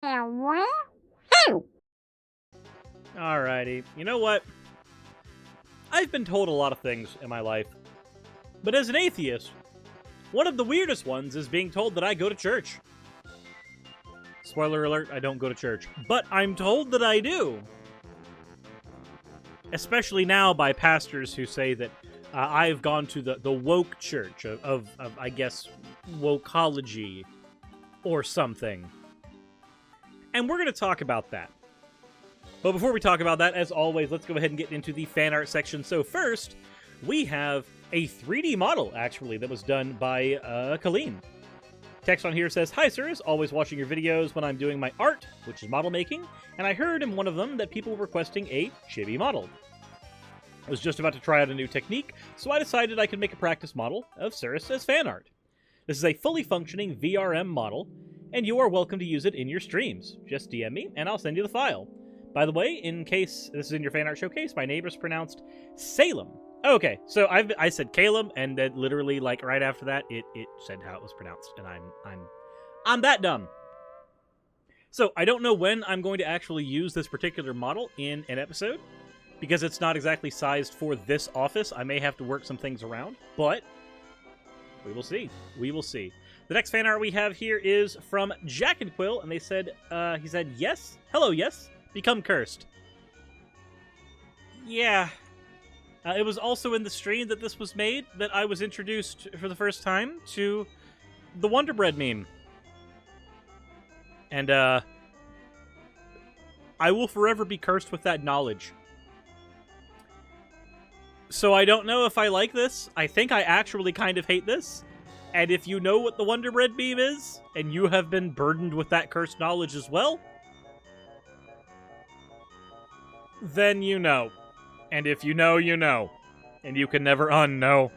Alrighty, you know what? I've been told a lot of things in my life, but as an atheist, one of the weirdest ones is being told that I go to church. Spoiler alert, I don't go to church, but I'm told that I do. Especially now by pastors who say that I've gone to the woke church of, I guess, wokeology or something. And we're going to talk about that. But before we talk about that, as always, let's go ahead and get into the fan art section. So first, we have a 3D model, actually, that was done by Colleen. Text on here says, "Hi, Suris, always watching your videos when I'm doing my art, which is model making, and I heard in one of them that people were requesting a chibi model. I was just about to try out a new technique, so I decided I could make a practice model of Suris as fan art. This is a fully functioning VRM model, and you are welcome to use it in your streams. Just DM me, and I'll send you the file. By the way, in case this is in your fan art showcase, my neighbor's pronounced Salem." Okay, so I said Caleb, and then literally, like, right after that, it said how it was pronounced, and I'm that dumb. So, I don't know when I'm going to actually use this particular model in an episode, because it's not exactly sized for this office. I may have to work some things around, but we will see. We will see. The next fan art we have here is from JacandQuil, and they said, he said, "Yes, hello, yes, become cursed." Yeah. It was also in the stream that this was made that I was introduced for the first time to the Wonder Bread meme. And, I will forever be cursed with that knowledge. So I don't know if I like this. I think I actually kind of hate this. And if you know what the Wonder Bread meme is, and you have been burdened with that cursed knowledge as well, then you know. And if you know, you know. And you can never unknow.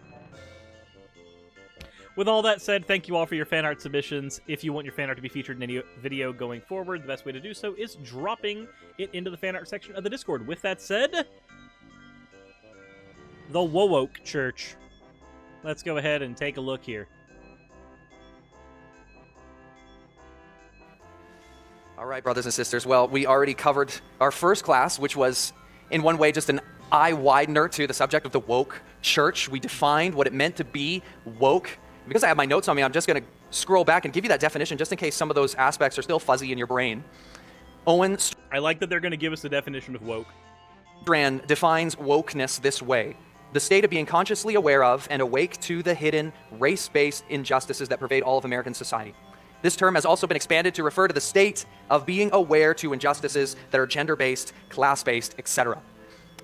With all that said, thank you all for your fan art submissions. If you want your fan art to be featured in any video going forward, the best way to do so is dropping it into the fan art section of the Discord. With that said, the Woke Church. Let's go ahead and take a look here. All right, brothers and sisters. Well, we already covered our first class, which was, in one way, just an eye-widener to the subject of the woke church. We defined what it meant to be woke. Because I have my notes on me, I'm just going to scroll back and give you that definition just in case some of those aspects are still fuzzy in your brain. Owen I like that they're going to give us the definition of woke. Strand defines wokeness this way: the state of being consciously aware of and awake to the hidden race-based injustices that pervade all of American society. This term has also been expanded to refer to the state of being aware to injustices that are gender-based, class-based, etc.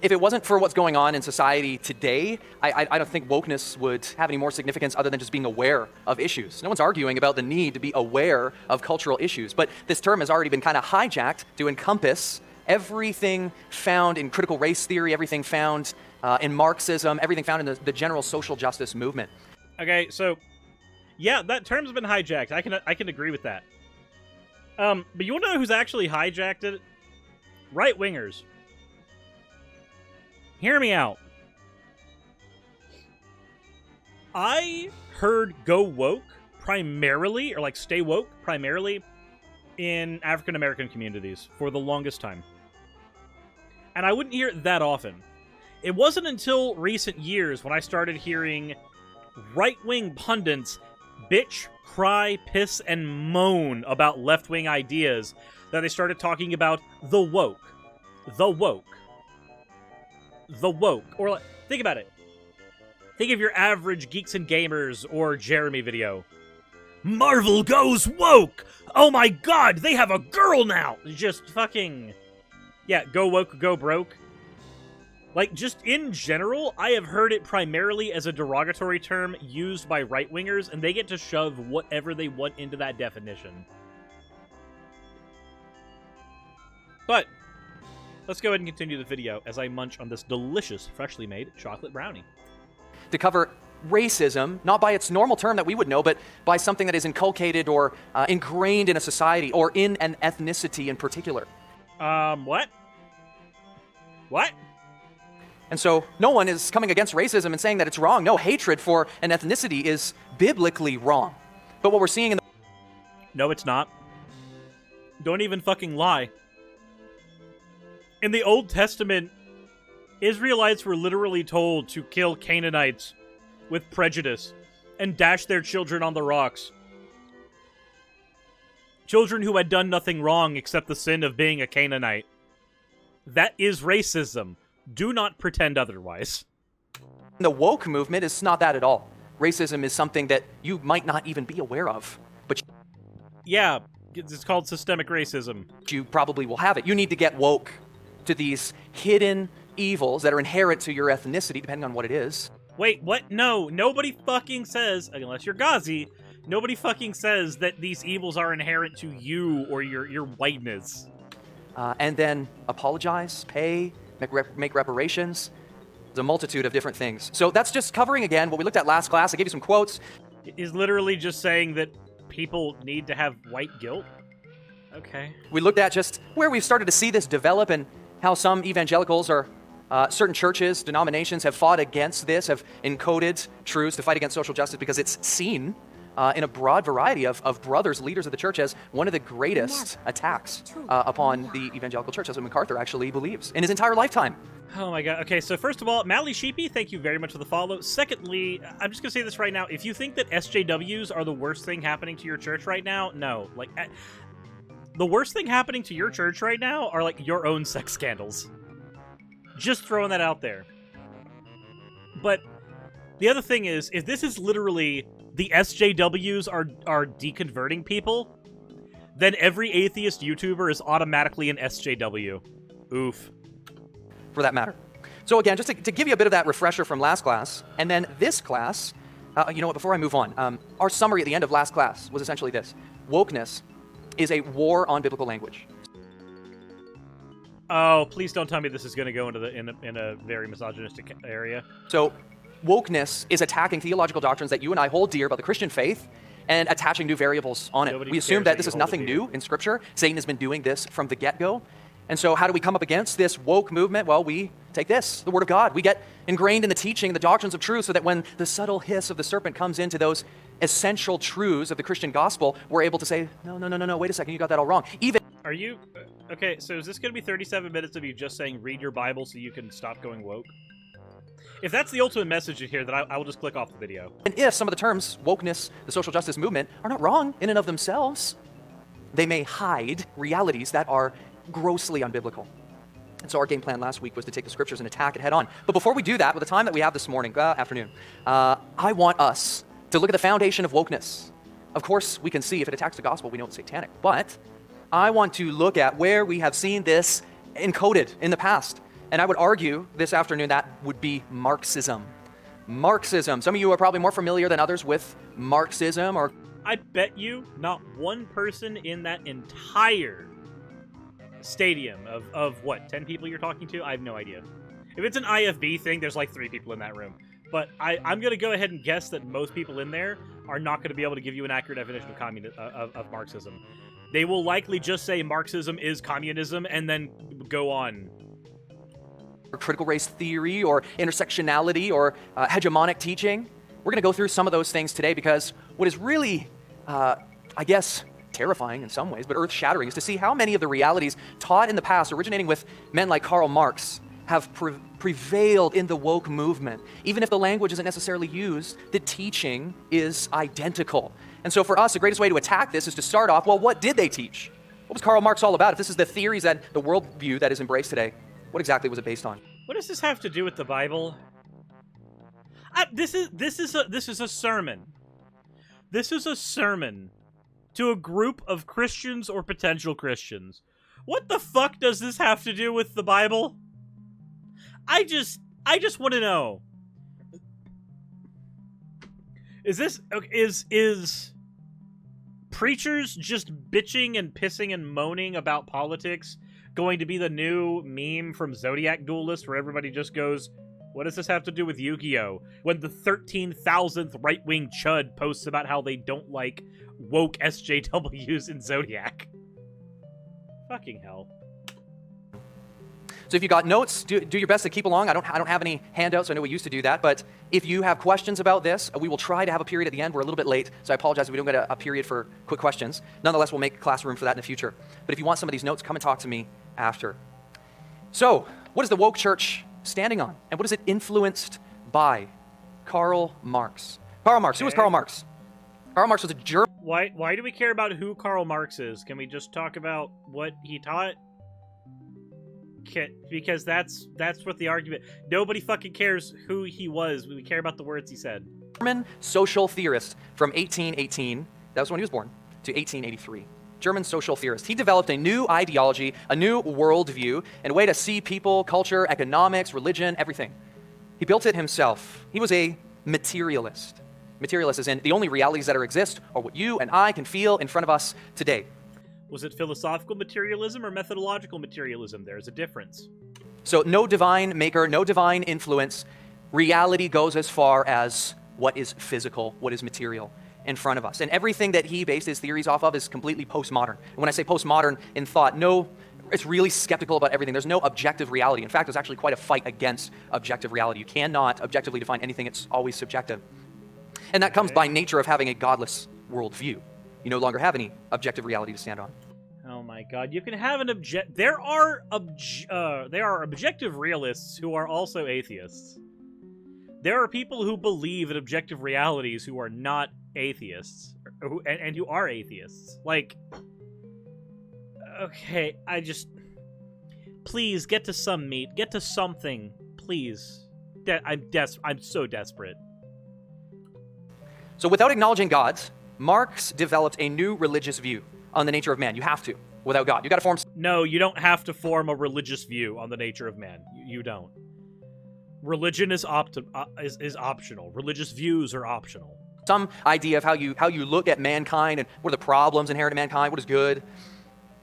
If it wasn't for what's going on in society today, I don't think wokeness would have any more significance other than just being aware of issues. No one's arguing about the need to be aware of cultural issues, but this term has already been kind of hijacked to encompass everything found in critical race theory, everything found in Marxism, everything found in the general social justice movement. Okay, so, yeah, that term's been hijacked. I can agree with that. But you want to know who's actually hijacked it? Right-wingers. Hear me out. I heard go woke primarily, or like stay woke primarily, in African-American communities for the longest time. And I wouldn't hear it that often. It wasn't until recent years when I started hearing right-wing pundits bitch, cry, piss, and moan about left-wing ideas that they started talking about the woke. The woke. The woke. Or, like, think about it. Think of your average Geeks and Gamers or Jeremy video. Marvel goes woke! Oh my god, they have a girl now! Just fucking... Yeah, go woke, go broke. Like, just in general, I have heard it primarily as a derogatory term used by right-wingers, and they get to shove whatever they want into that definition. But... let's go ahead and continue the video as I munch on this delicious, freshly made chocolate brownie. To cover racism, not by its normal term that we would know, but by something that is inculcated or ingrained in a society or in an ethnicity in particular. What? What? And so no one is coming against racism and saying that it's wrong. No, hatred for an ethnicity is biblically wrong. But what we're seeing in the... No, it's not. Don't even fucking lie. In the Old Testament, Israelites were literally told to kill Canaanites with prejudice and dash their children on the rocks. Children who had done nothing wrong except the sin of being a Canaanite. That is racism. Do not pretend otherwise. The woke movement is not that at all. Racism is something that you might not even be aware of, but yeah, it's called systemic racism. You probably will have it. You need to get woke to these hidden evils that are inherent to your ethnicity, depending on what it is. Wait, what? No, nobody fucking says, unless you're Ghazi, nobody fucking says that these evils are inherent to you or your whiteness. And then apologize, pay, make reparations. There's a multitude of different things. So that's just covering, again, what we looked at last class. I gave you some quotes. Is literally just saying that people need to have white guilt? Okay. We looked at just where we've started to see this develop and how some evangelicals or certain churches, denominations have fought against this, have encoded truths to fight against social justice because it's seen in a broad variety of brothers, leaders of the church, as one of the greatest attacks upon the evangelical church, as what MacArthur actually believes in his entire lifetime. Oh my god. Okay, so first of all, Mally Sheepy, thank you very much for the follow. Secondly, I'm just going to say this right now. If you think that SJWs are the worst thing happening to your church right now, no. Like, the worst thing happening to your church right now are, like, your own sex scandals. Just throwing that out there. But the other thing is, if this is literally the SJWs are deconverting people, then every atheist YouTuber is automatically an SJW. Oof. For that matter. So again, just to give you a bit of that refresher from last class, and then this class, you know what, before I move on, our summary at the end of last class was essentially this. Wokeness is a war on biblical language. Oh, please don't tell me this is going to go into in a very misogynistic area. So, wokeness is attacking theological doctrines that you and I hold dear about the Christian faith and attaching new variables on it. We assume that this is nothing new in Scripture. Satan has been doing this from the get-go. And so how do we come up against this woke movement? Well, we take this, the Word of God. We get ingrained in the teaching, the doctrines of truth, so that when the subtle hiss of the serpent comes into those essential truths of the Christian gospel, we're able to say, no, wait a second, you got that all wrong. Even Are you... Okay, so is this going to be 37 minutes of you just saying, read your Bible so you can stop going woke? If that's the ultimate message here, then I will just click off the video. And if some of the terms, wokeness, the social justice movement, are not wrong in and of themselves, they may hide realities that are grossly unbiblical. And so our game plan last week was to take the scriptures and attack it head on. But before we do that, with the time that we have this afternoon, I want us to look at the foundation of wokeness. Of course, we can see if it attacks the gospel, we know it's satanic. But I want to look at where we have seen this encoded in the past. And I would argue this afternoon that would be Marxism. Marxism. Some of you are probably more familiar than others with Marxism. Or I bet you not one person in that entire stadium of what, 10 people you're talking to? I have no idea. If it's an IFB thing, there's like 3 people in that room. But I'm going to go ahead and guess that most people in there are not going to be able to give you an accurate definition of Marxism. They will likely just say Marxism is communism and then go on. Critical race theory or intersectionality or hegemonic teaching. We're going to go through some of those things today because what is really, I guess, terrifying in some ways, but earth-shattering is to see how many of the realities taught in the past, originating with men like Karl Marx, have prevailed in the woke movement. Even if the language isn't necessarily used, the teaching is identical. And so for us, the greatest way to attack this is to start off, well, what did they teach? What was Karl Marx all about? If this is the theories that the worldview that is embraced today, what exactly was it based on? What does this have to do with the Bible? This is a sermon. This is a sermon to a group of Christians or potential Christians. What the fuck does this have to do with the Bible? I just want to know. Is preachers just bitching and pissing and moaning about politics going to be the new meme from Zodiac Duelist where everybody just goes, what does this have to do with Yu-Gi-Oh? When the 13,000th right-wing chud posts about how they don't like woke SJWs in Zodiac. Fucking hell. So if you got notes, do your best to keep along. I don't have any handouts. I know we used to do that, but if you have questions about this, we will try to have a period at the end. We're a little bit late, so I apologize if we don't get a period for quick questions. Nonetheless, we'll make classroom for that in the future. But if you want some of these notes, come and talk to me after. So, what is the woke church standing on? And what is it influenced by? Karl Marx. Karl Marx. Who was Karl Marx? Karl Marx was a German. Why do we care about who Karl Marx is? Can we just talk about what he taught? Because that's what the argument. Nobody fucking cares who he was. We care about the words he said. German social theorist from 1818. That was when he was born, to 1883. German social theorist. He developed a new ideology, a new worldview, and a way to see people, culture, economics, religion, everything. He built it himself. He was a materialist. Materialist is in the only realities that exist are what you and I can feel in front of us today. Was it philosophical materialism or methodological materialism? There's a difference. So no divine maker, no divine influence. Reality goes as far as what is physical, what is material in front of us. And everything that he based his theories off of is completely postmodern. And when I say postmodern in thought, it's really skeptical about everything. There's no objective reality. In fact, there's actually quite a fight against objective reality. You cannot objectively define anything. It's always subjective. And that comes by nature of having a godless worldview. You no longer have any objective reality to stand on. Oh my god, you can have an there are objective realists who are also atheists. There are people who believe in objective realities who are not atheists, and who are atheists. Like, okay, please get to some meat, get to something, please. I'm so desperate. So without acknowledging God, Marx developed a new religious view on the nature of man. You have to, without God. You got to form... No, you don't have to form a religious view on the nature of man. You don't. Religion is optional. Religious views are optional. Some idea of how you look at mankind and what are the problems inherent in mankind, what is good.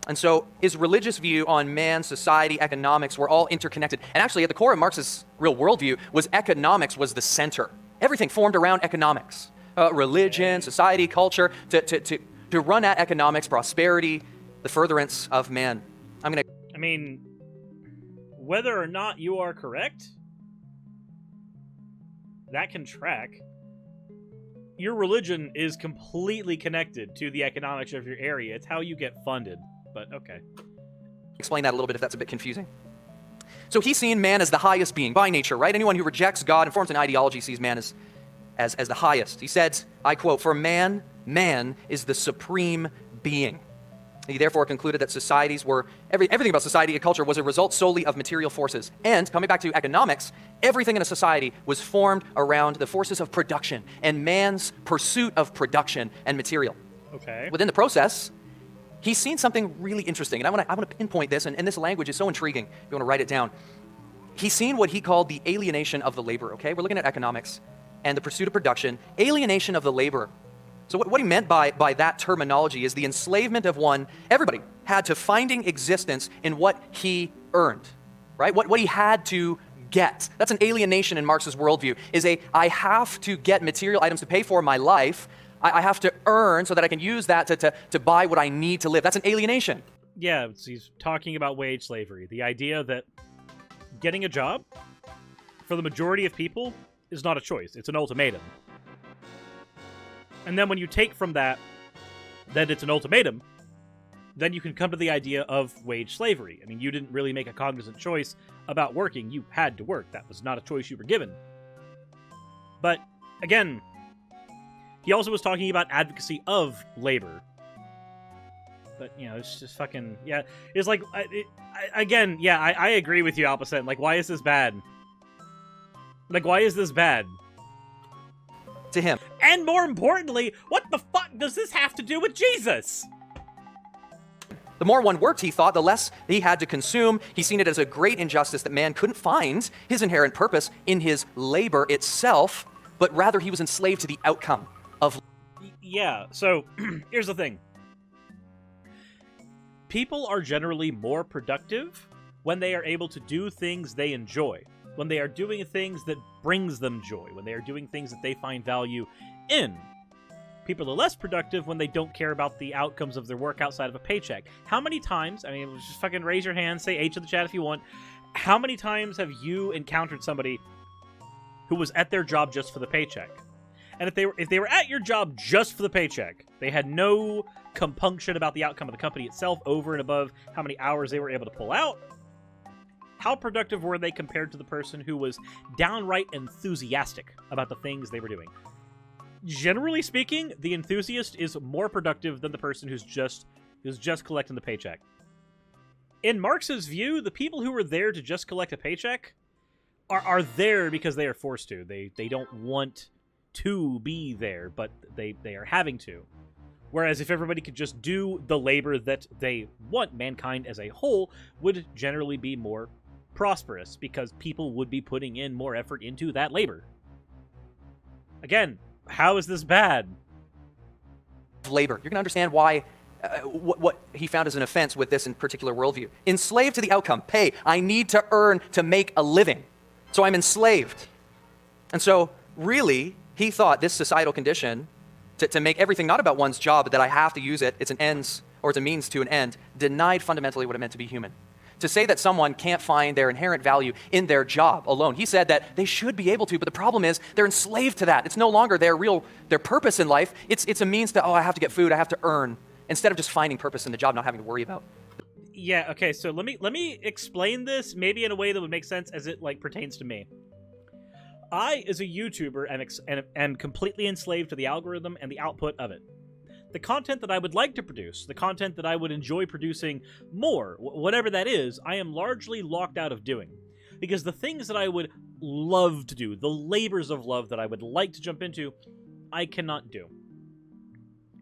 And so his religious view on man, society, economics were all interconnected. And actually at the core of Marx's real worldview was economics was the center. Everything formed around economics. Religion, society, culture, to run at economics, prosperity, the furtherance of man. I mean, whether or not you are correct, that can track. Your religion is completely connected to the economics of your area. It's how you get funded, but okay. Explain that a little bit if that's a bit confusing. So he's seen man as the highest being by nature, right? Anyone who rejects God and forms an ideology sees man as the highest. He said, I quote, "For man is the supreme being." He therefore concluded that societies were, everything about society and culture was a result solely of material forces. And coming back to economics, everything in a society was formed around the forces of production and man's pursuit of production and material. Okay. Within the process, he's seen something really interesting. And I want to pinpoint this, and this language is so intriguing if you want to write it down. He's seen what he called the alienation of the labor, okay? We're looking at economics and the pursuit of production, alienation of the laborer. So what he meant by that terminology is the enslavement of one. Everybody had to finding existence in what he earned, right? What he had to get. That's an alienation in Marx's worldview, is I have to get material items to pay for my life. I have to earn so that I can use that to buy what I need to live. That's an alienation. Yeah, he's talking about wage slavery. The idea that getting a job, for the majority of people, is not a choice. It's an ultimatum. And then when you take from that it's an ultimatum, then you can come to the idea of wage slavery. I mean, you didn't really make a cognizant choice about working. You had to work. That was not a choice you were given. But, again, he also was talking about advocacy of labor. But, it's just fucking... Yeah, it's like... I agree with you, Alpacent. Like, why is this bad? Like, why is this bad? To him. And more importantly, what the fuck does this have to do with Jesus? The more one worked, he thought, the less he had to consume. He's seen it as a great injustice that man couldn't find his inherent purpose in his labor itself, but rather he was enslaved to the outcome of... Yeah, so here's the thing. People are generally more productive when they are able to do things they enjoy. When they are doing things that brings them joy, when they are doing things that they find value in. People are less productive when they don't care about the outcomes of their work outside of a paycheck. How many times, just fucking raise your hand, say H in the chat if you want, How many times have you encountered somebody who was at their job just for the paycheck? And if they were at your job just for the paycheck, they had no compunction about the outcome of the company itself over and above how many hours they were able to pull out, how productive were they compared to the person who was downright enthusiastic about the things they were doing? Generally speaking, the enthusiast is more productive than the person who's just collecting the paycheck. In Marx's view, the people who are there to just collect a paycheck are there because they are forced to. They don't want to be there, but they are having to. Whereas if everybody could just do the labor that they want, mankind as a whole would generally be more prosperous because people would be putting in more effort into that labor. Again, how is this bad? Labor. You're going to understand why what he found as an offense with this in particular worldview. Enslaved to the outcome, pay. I need to earn to make a living. So I'm enslaved. And so really, he thought this societal condition to make everything not about one's job, but that I have to use it, it's an ends or it's a means to an end, denied fundamentally what it meant to be human. To say that someone can't find their inherent value in their job alone. He said that they should be able to, but the problem is they're enslaved to that. It's no longer their purpose in life. It's a means to, I have to get food, I have to earn, instead of just finding purpose in the job, not having to worry about. Yeah, okay, so let me explain this maybe in a way that would make sense as it pertains to me. I, as a YouTuber, am completely enslaved to the algorithm and the output of it. The content that I would like to produce, the content that I would enjoy producing more, whatever that is, I am largely locked out of doing. Because the things that I would love to do, the labors of love that I would like to jump into, I cannot do.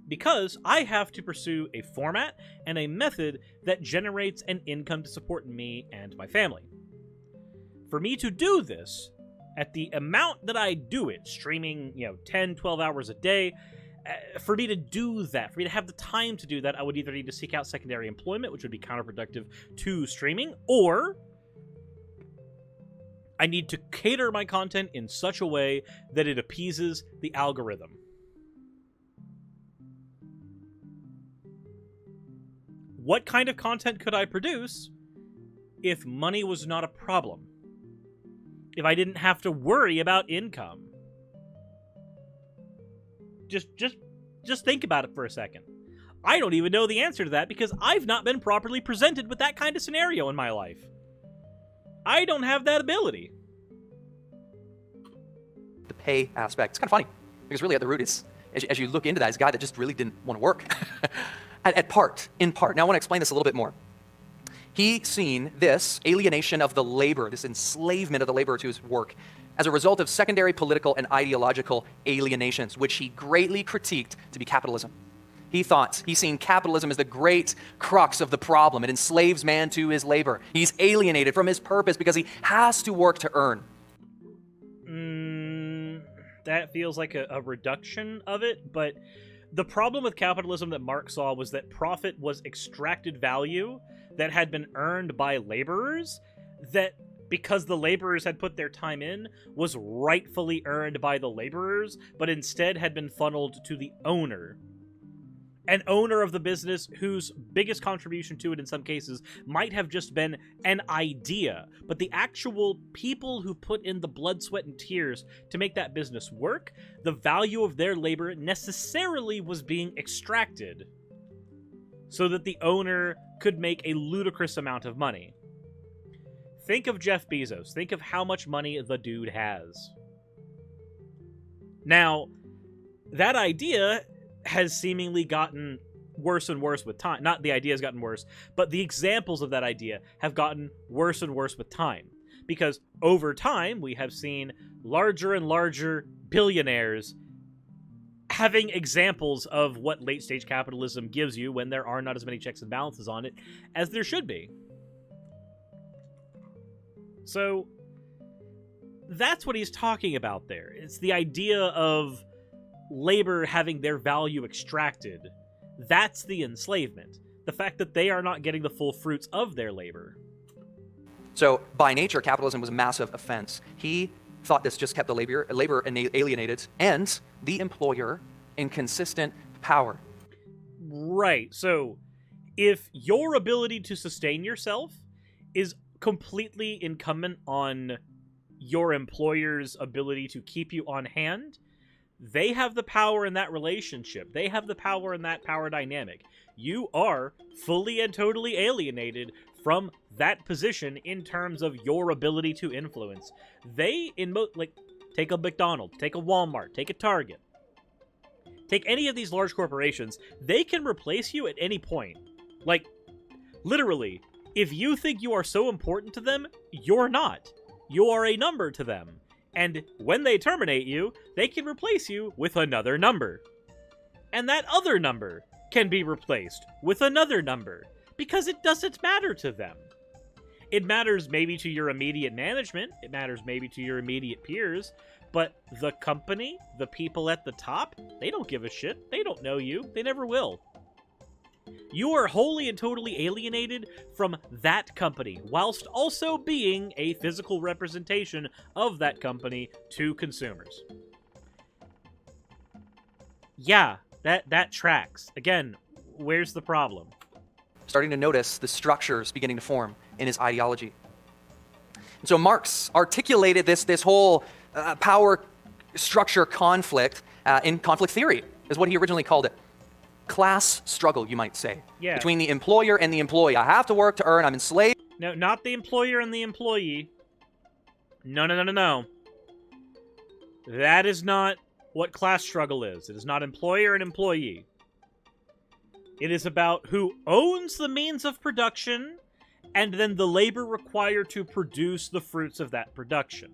Because I have to pursue a format and a method that generates an income to support me and my family. For me to do this, at the amount that I do it, streaming, 10, 12 hours a day, for me to do that, for me to have the time to do that, I would either need to seek out secondary employment, which would be counterproductive to streaming, or I need to cater my content in such a way that it appeases the algorithm. What kind of content could I produce if money was not a problem? If I didn't have to worry about income? Just think about it for a second. I don't even know the answer to that because I've not been properly presented with that kind of scenario in my life. I don't have that ability. The pay aspect. It's kind of funny because really at the root is, as you look into that, is a guy that just really didn't want to work. in part. Now I want to explain this a little bit more. He seen this alienation of the labor, this enslavement of the laborer to his work, as a result of secondary political and ideological alienations, which he greatly critiqued to be capitalism. He's seen capitalism as the great crux of the problem. It enslaves man to his labor. He's alienated from his purpose because he has to work to earn. That feels like a reduction of it, but the problem with capitalism that Marx saw was that profit was extracted value that had been earned by laborers, that because the laborers had put their time in, was rightfully earned by the laborers, but instead had been funneled to the owner. An owner of the business whose biggest contribution to it in some cases might have just been an idea, but the actual people who put in the blood, sweat, and tears to make that business work, the value of their labor necessarily was being extracted so that the owner could make a ludicrous amount of money. Think of Jeff Bezos. Think of how much money the dude has. Now, that idea has seemingly gotten worse and worse with time. Not the idea has gotten worse, but the examples of that idea have gotten worse and worse with time. Because over time, we have seen larger and larger billionaires having examples of what late-stage capitalism gives you when there are not as many checks and balances on it as there should be. So, that's what he's talking about there. It's the idea of labor having their value extracted. That's the enslavement. The fact that they are not getting the full fruits of their labor. So, by nature, capitalism was a massive offense. He thought this just kept the labor alienated and the employer in consistent power. Right. So, if your ability to sustain yourself is completely incumbent on your employer's ability to keep you on hand. They have the power in that relationship. They have the power in that power dynamic. You are fully and totally alienated from that position in terms of your ability to influence. They, take a McDonald's, take a Walmart, take a Target. Take any of these large corporations, they can replace you at any point. Like, literally, if you think you are so important to them, you're not. You are a number to them. And when they terminate you, they can replace you with another number. And that other number can be replaced with another number, because it doesn't matter to them. It matters maybe to your immediate management, it matters maybe to your immediate peers, but the company, the people at the top, they don't give a shit. They don't know you. They never will. You are wholly and totally alienated from that company, whilst also being a physical representation of that company to consumers. Yeah, that tracks. Again, where's the problem? Starting to notice the structures beginning to form in his ideology. And so Marx articulated this whole power structure conflict in conflict theory, is what he originally called it. Class struggle, you might say, between the employer and the employee. I have to work to earn, I'm enslaved. No, not the employer and the employee. No. That is not what class struggle is. It is not employer and employee. It is about who owns the means of production and then the labor required to produce the fruits of that production.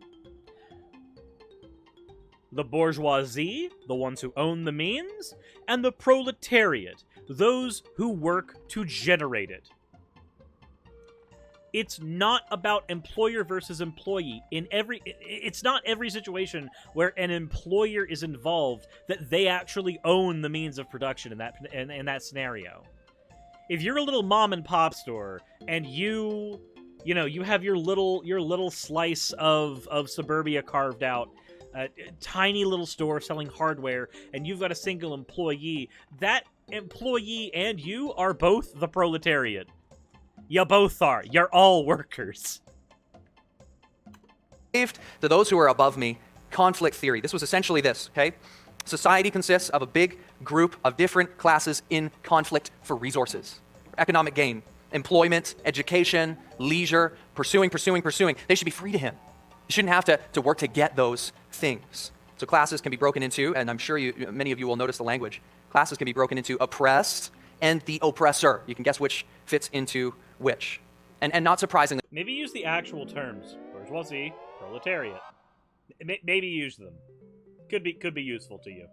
The bourgeoisie, the ones who own the means, and the proletariat, those who work to generate it. It's not about employer versus employee. It's not every situation where an employer is involved that they actually own the means of production in that scenario. If you're a little mom and pop store and you have your little slice of suburbia carved out, a tiny little store selling hardware, and you've got a single employee, that employee and you are both the proletariat. You both are. You're all workers. To those who are above me, conflict theory. This was essentially this, okay? Society consists of a big group of different classes in conflict for resources, economic gain, employment, education, leisure, pursuing. They should be free to him. You shouldn't have to work to get those things. So classes can be broken into, and I'm sure many of you will notice the language, classes can be broken into oppressed and the oppressor. You can guess which fits into which. And not surprisingly, maybe use the actual terms. Bourgeoisie, proletariat. Maybe use them. Could be useful to you.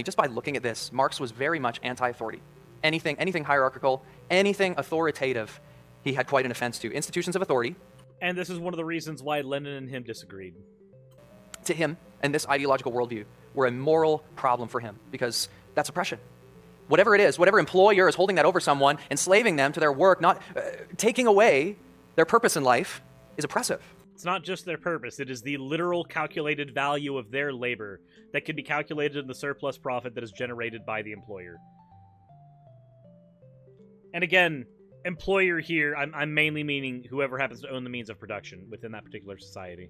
Just by looking at this, Marx was very much anti-authority. Anything hierarchical, anything authoritative, he had quite an offense to. Institutions of authority. And this is one of the reasons why Lenin and him disagreed. To him, and this ideological worldview, were a moral problem for him, because that's oppression. Whatever it is, whatever employer is holding that over someone, enslaving them to their work, not taking away their purpose in life, is oppressive. It's not just their purpose, it is the literal calculated value of their labor that can be calculated in the surplus profit that is generated by the employer. And again, employer here, I'm mainly meaning whoever happens to own the means of production within that particular society.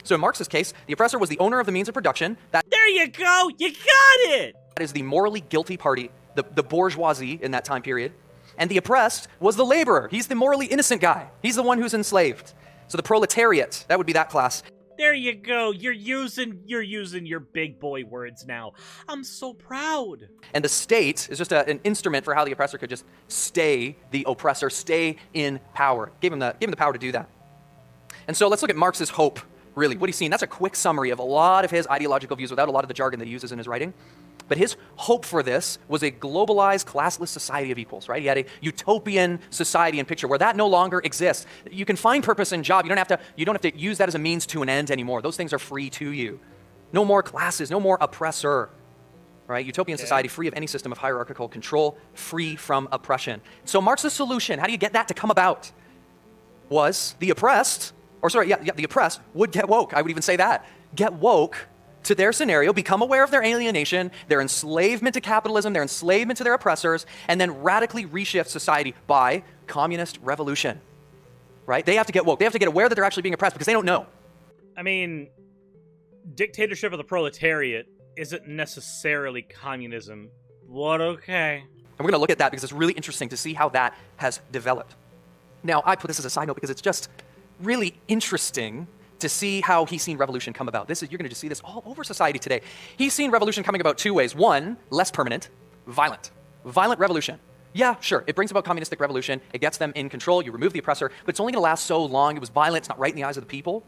So in Marx's case, the oppressor was the owner of the means of production. There you go! You got it! That is the morally guilty party, the bourgeoisie in that time period. And the oppressed was the laborer. He's the morally innocent guy. He's the one who's enslaved. So the proletariat, that would be that class. There you go. You're using your big boy words now. I'm so proud. And the state is just an instrument for how the oppressor could just stay the oppressor, stay in power. Gave him the power to do that. And so let's look at Marx's hope. Really, what he's seen, that's a quick summary of a lot of his ideological views without a lot of the jargon that he uses in his writing. But his hope for this was a globalized, classless society of equals, right? He had a utopian society in picture where that no longer exists. You can find purpose in job. You don't have to use that as a means to an end anymore. Those things are free to you. No more classes, no more oppressor, right? Utopian society free of any system of hierarchical control, free from oppression. So Marx's solution, how do you get that to come about? Was the oppressed, the oppressed would get woke. I would even say that. Get woke to their scenario, become aware of their alienation, their enslavement to capitalism, their enslavement to their oppressors, and then radically reshift society by communist revolution. right? They have to get woke. They have to get aware that they're actually being oppressed because they don't know. I mean, dictatorship of the proletariat isn't necessarily communism. What okay? And we're going to look at that because it's really interesting to see how that has developed. Now, I put this as a side note because it's just really interesting to see how he's seen revolution come about. You're going to just see this all over society today. He's seen revolution coming about two ways. One, less permanent, violent. Violent revolution. Yeah, sure, it brings about communistic revolution. It gets them in control. You remove the oppressor, but it's only going to last so long. It was violent. It's not right in the eyes of the people.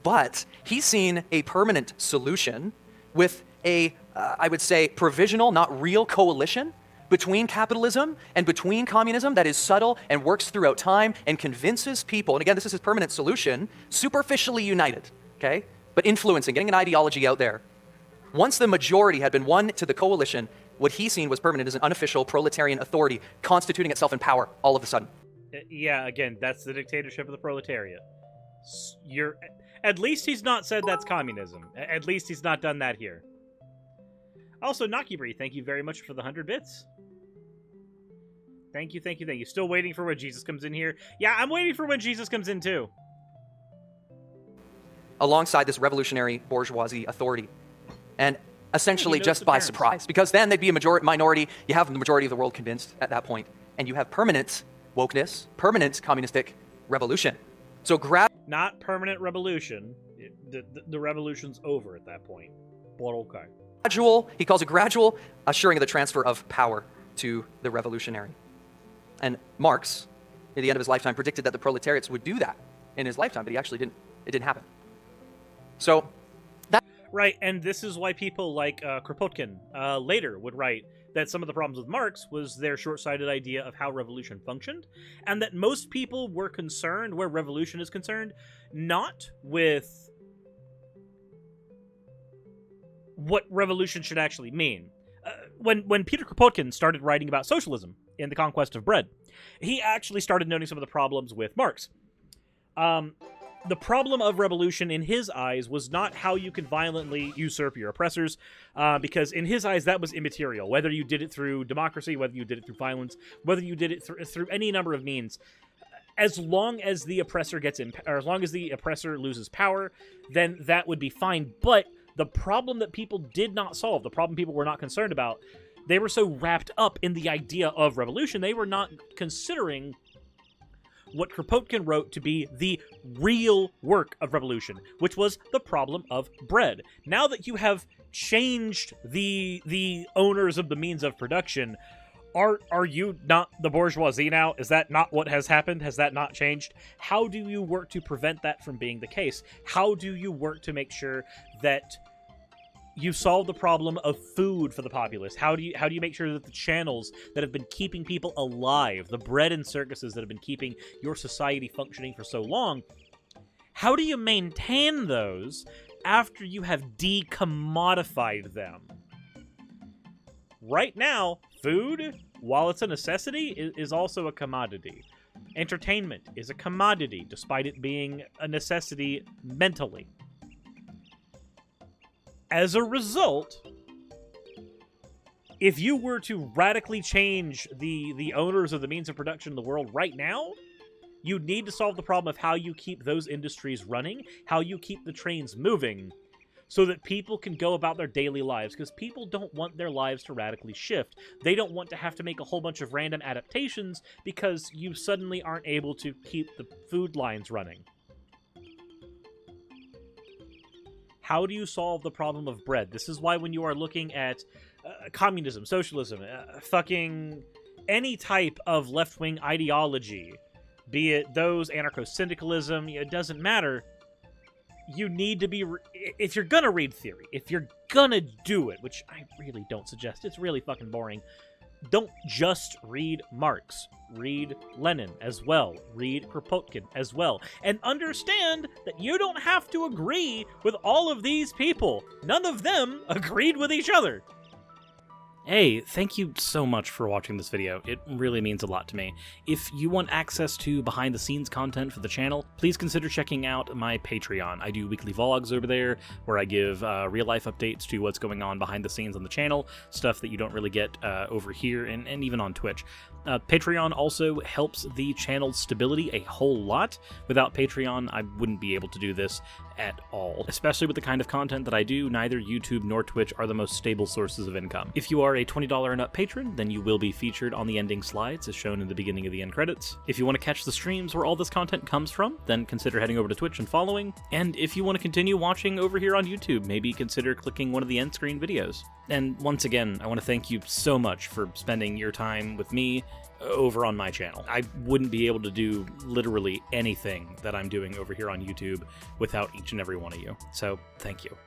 But he's seen a permanent solution with I would say, provisional, not real coalition between capitalism and between communism that is subtle and works throughout time and convinces people, and again, this is his permanent solution, superficially united, okay? But influencing, getting an ideology out there. Once the majority had been won to the coalition, what he's seen was permanent as an unofficial proletarian authority constituting itself in power all of a sudden. Yeah, again, that's the dictatorship of the proletariat. At least he's not said that's communism. At least he's not done that here. Also, Nakibri, thank you very much for the 100 bits. Thank you, thank you, thank you. Still waiting for when Jesus comes in here. Yeah, I'm waiting for when Jesus comes in, too. Alongside this revolutionary bourgeoisie authority. And essentially just by surprise. Because then they'd be a minority. You have the majority of the world convinced at that point. And you have permanent wokeness, permanent communistic revolution. So not permanent revolution. The revolution's over at that point. But okay. He calls it gradual, assuring of the transfer of power to the revolutionary. And Marx, at the end of his lifetime, predicted that the proletariats would do that in his lifetime, but he actually didn't. It didn't happen. So that... Right, and this is why people like Kropotkin later would write that some of the problems with Marx was their short-sighted idea of how revolution functioned, and that most people were concerned, where revolution is concerned, not with what revolution should actually mean. When Peter Kropotkin started writing about socialism in The Conquest of Bread, he actually started noting some of the problems with Marx. The problem of revolution in his eyes was not how you could violently usurp your oppressors, because in his eyes that was immaterial. Whether you did it through democracy, whether you did it through violence, whether you did it through any number of means, as long as the oppressor or as long as the oppressor loses power, then that would be fine. But the problem that people did not solve, the problem people were not concerned about, they were so wrapped up in the idea of revolution, they were not considering what Kropotkin wrote to be the real work of revolution, which was the problem of bread. Now that you have changed the owners of the means of production, are you not the bourgeoisie now? Is that not what has happened? Has that not changed? How do you work to prevent that from being the case? How do you work to make sure that you solve the problem of food for the populace? How do you make sure that the channels that have been keeping people alive, the bread and circuses that have been keeping your society functioning for so long, how do you maintain those after you have decommodified them? Right now, food, while it's a necessity, is also a commodity. Entertainment is a commodity, despite it being a necessity mentally. As a result, if you were to radically change the owners of the means of production in the world right now, you need to solve the problem of how you keep those industries running, how you keep the trains moving, so that people can go about their daily lives, because people don't want their lives to radically shift. They don't want to have to make a whole bunch of random adaptations because you suddenly aren't able to keep the food lines running. How do you solve the problem of bread? This is why when you are looking at communism, socialism, fucking any type of left-wing ideology, be it those, anarcho-syndicalism, it doesn't matter. You need to be... if you're gonna read theory, if you're gonna do it, which I really don't suggest, it's really fucking boring, don't just read Marx. Read Lenin as well. Read Kropotkin as well. And understand that you don't have to agree with all of these people. None of them agreed with each other. Hey, thank you so much for watching this video. It really means a lot to me. If you want access to behind-the-scenes content for the channel, please consider checking out my Patreon. I do weekly vlogs over there, where I give real-life updates to what's going on behind the scenes on the channel, stuff that you don't really get over here, and even on Twitch. Patreon also helps the channel's stability a whole lot. Without Patreon, I wouldn't be able to do this at all. Especially with the kind of content that I do, neither YouTube nor Twitch are the most stable sources of income. If you are a $20 and up patron, then you will be featured on the ending slides as shown in the beginning of the end credits. If you want to catch the streams where all this content comes from, then consider heading over to Twitch and following. And if you want to continue watching over here on YouTube, maybe consider clicking one of the end screen videos. And once again, I want to thank you so much for spending your time with me over on my channel. I wouldn't be able to do literally anything that I'm doing over here on YouTube without each and every one of you. So, thank you.